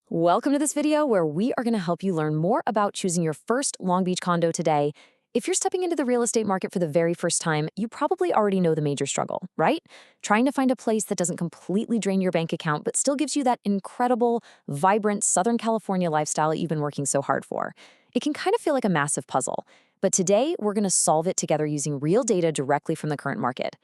Welcome to this video where we are going to help you learn more about choosing your first Long Beach condo today. If you're stepping into the real estate market for the very first time, you probably already know the major struggle, right? Trying to find a place that doesn't completely drain your bank account but still gives you that incredible, vibrant Southern California lifestyle that you've been working so hard for. It can kind of feel like a massive puzzle, but today we're going to solve it together using real data directly from the current market.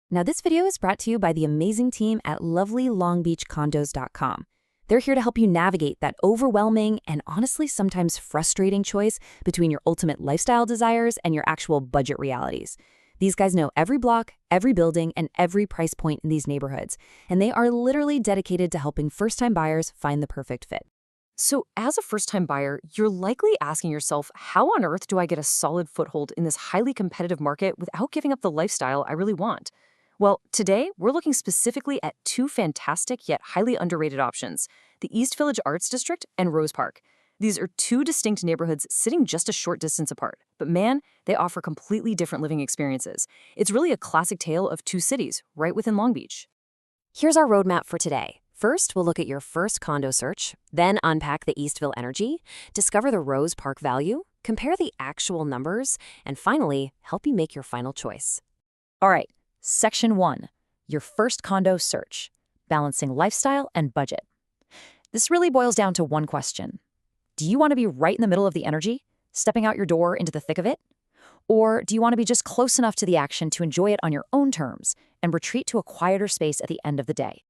Now, this video is brought to you by the amazing team at lovelylongbeachcondos.com. They're here to help you navigate that overwhelming and honestly sometimes frustrating choice between your ultimate lifestyle desires and your actual budget realities. These guys know every block, every building, and every price point in these neighborhoods, and they are literally dedicated to helping first-time buyers find the perfect fit. So as a first-time buyer, you're likely asking yourself, how on earth do I get a solid foothold in this highly competitive market without giving up the lifestyle I really want? Well, today, we're looking specifically at two fantastic yet highly underrated options, the East Village Arts District and Rose Park. These are two distinct neighborhoods sitting just a short distance apart, but man, they offer completely different living experiences. It's really a classic tale of two cities right within Long Beach. Here's our roadmap for today. First, we'll look at your first condo search, then unpack the Eastville energy, discover the Rose Park value, compare the actual numbers, and finally, help you make your final choice. All right. Section 1, your first condo search, balancing lifestyle and budget. This really boils down to one question. Do you want to be right in the middle of the energy, stepping out your door into the thick of it? Or do you want to be just close enough to the action to enjoy it on your own terms and retreat to a quieter space at the end of the day?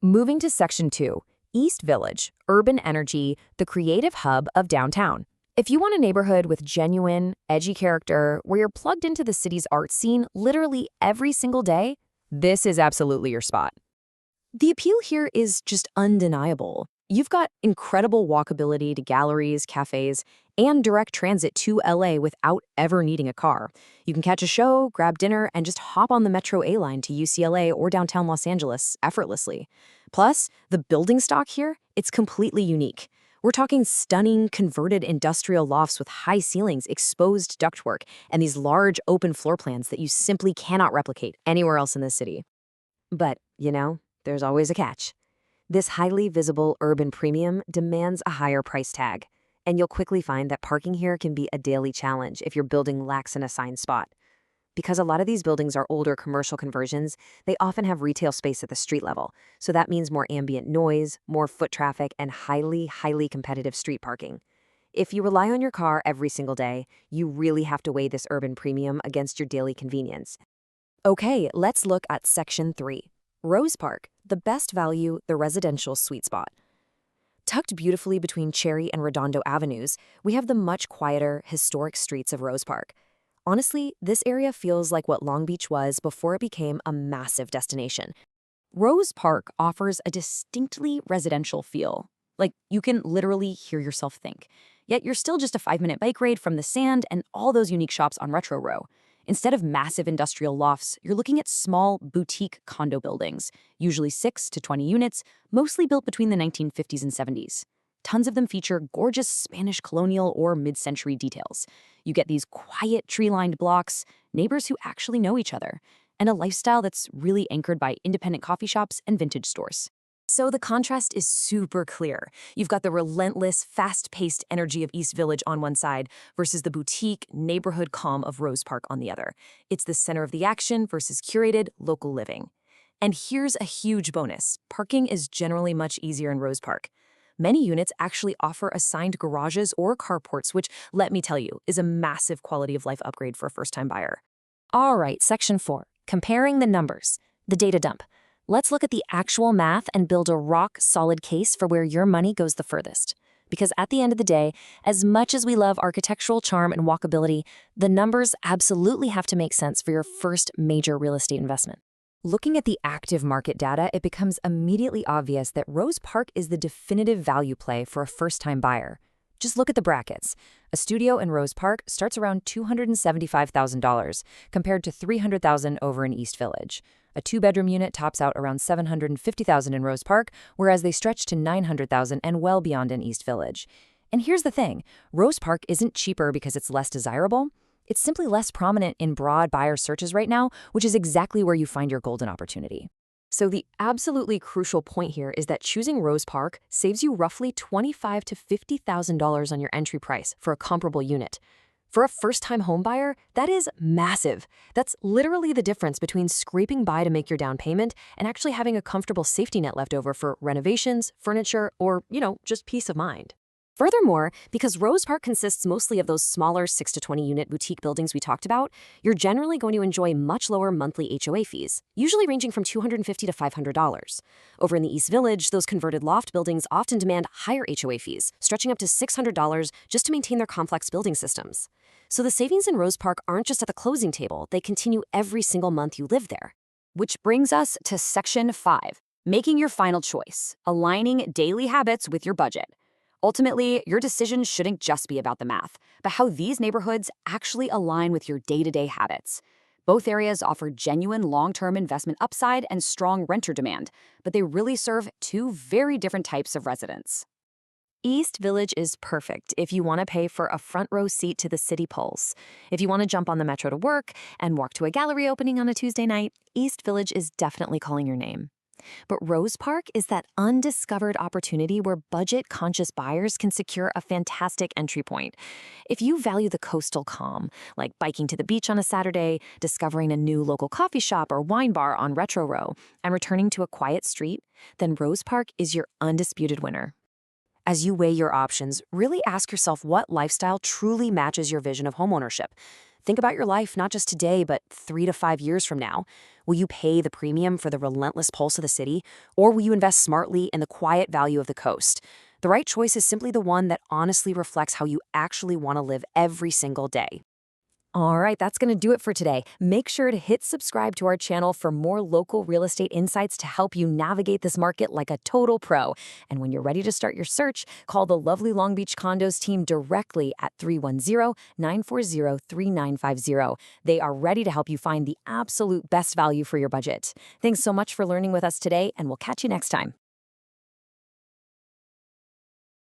Moving to Section 2, East Village, urban energy, the creative hub of downtown. If you want a neighborhood with genuine, edgy character, where you're plugged into the city's art scene literally every single day, this is absolutely your spot. The appeal here is just undeniable. You've got incredible walkability to galleries, cafes, and direct transit to LA without ever needing a car. You can catch a show, grab dinner, and just hop on the Metro A line to UCLA or downtown Los Angeles effortlessly. Plus, the building stock here, it's completely unique. We're talking stunning, converted industrial lofts with high ceilings, exposed ductwork, and these large open floor plans that you simply cannot replicate anywhere else in the city. But, there's always a catch. This highly visible urban premium demands a higher price tag, and you'll quickly find that parking here can be a daily challenge if your building lacks an assigned spot. Because a lot of these buildings are older commercial conversions, they often have retail space at the street level, so that means more ambient noise, more foot traffic, and highly competitive street parking. If you rely on your car every single day, you really have to weigh this urban premium against your daily convenience. Okay, let's look at Section 3. Rose Park, the best value, the residential sweet spot. Tucked beautifully between Cherry and Redondo Avenues, we have the much quieter, historic streets of Rose Park. Honestly, this area feels like what Long Beach was before it became a massive destination. Rose Park offers a distinctly residential feel. Like, you can literally hear yourself think. Yet you're still just a 5-minute bike ride from the sand and all those unique shops on Retro Row. Instead of massive industrial lofts, you're looking at small, boutique condo buildings, usually 6 to 20 units, mostly built between the 1950s and 70s. Tons of them feature gorgeous Spanish colonial or mid-century details. You get these quiet, tree-lined blocks, neighbors who actually know each other, and a lifestyle that's really anchored by independent coffee shops and vintage stores. So the contrast is super clear. You've got the relentless, fast-paced energy of East Village on one side versus the boutique, neighborhood calm of Rose Park on the other. It's the center of the action versus curated, local living. And here's a huge bonus. Parking is generally much easier in Rose Park. Many units actually offer assigned garages or carports, which, let me tell you, is a massive quality of life upgrade for a first-time buyer. All right, Section 4, comparing the numbers, the data dump. Let's look at the actual math and build a rock-solid case for where your money goes the furthest. Because at the end of the day, as much as we love architectural charm and walkability, the numbers absolutely have to make sense for your first major real estate investment. Looking at the active market data, it becomes immediately obvious that Rose Park is the definitive value play for a first-time buyer. Just look at the brackets. A studio in Rose Park starts around $275,000 compared to $300,000 over in East Village. A 2-bedroom unit tops out around $750,000 in Rose Park, whereas they stretch to $900,000 and well beyond in East Village. And here's the thing, Rose Park isn't cheaper because it's less desirable. It's simply less prominent in broad buyer searches right now, which is exactly where you find your golden opportunity. So the absolutely crucial point here is that choosing Rose Park saves you roughly $25,000 to $50,000 on your entry price for a comparable unit. For a first-time homebuyer, that is massive. That's literally the difference between scraping by to make your down payment and actually having a comfortable safety net left over for renovations, furniture, or, just peace of mind. Furthermore, because Rose Park consists mostly of those smaller 6 to 20 unit boutique buildings we talked about, you're generally going to enjoy much lower monthly HOA fees, usually ranging from $250 to $500. Over in the East Village, those converted loft buildings often demand higher HOA fees, stretching up to $600 just to maintain their complex building systems. So the savings in Rose Park aren't just at the closing table, they continue every single month you live there. Which brings us to Section 5, making your final choice, aligning daily habits with your budget. Ultimately, your decision shouldn't just be about the math, but how these neighborhoods actually align with your day-to-day habits. Both areas offer genuine long-term investment upside and strong renter demand, but they really serve two very different types of residents. East Village is perfect if you want to pay for a front row seat to the city pulse. If you want to jump on the metro to work and walk to a gallery opening on a Tuesday night, East Village is definitely calling your name. But Rose Park is that undiscovered opportunity where budget-conscious buyers can secure a fantastic entry point. If you value the coastal calm, like biking to the beach on a Saturday, discovering a new local coffee shop or wine bar on Retro Row, and returning to a quiet street, then Rose Park is your undisputed winner. As you weigh your options, really ask yourself what lifestyle truly matches your vision of homeownership. Think about your life not just today, but 3 to 5 years from now. Will you pay the premium for the relentless pulse of the city, or will you invest smartly in the quiet value of the coast? The right choice is simply the one that honestly reflects how you actually want to live every single day. All right, that's going to do it for today. Make sure to hit subscribe to our channel for more local real estate insights to help you navigate this market like a total pro. And when you're ready to start your search, call the lovely Long Beach Condos team directly at 310-940-3950. They are ready to help you find the absolute best value for your budget. Thanks so much for learning with us today, and we'll catch you next time.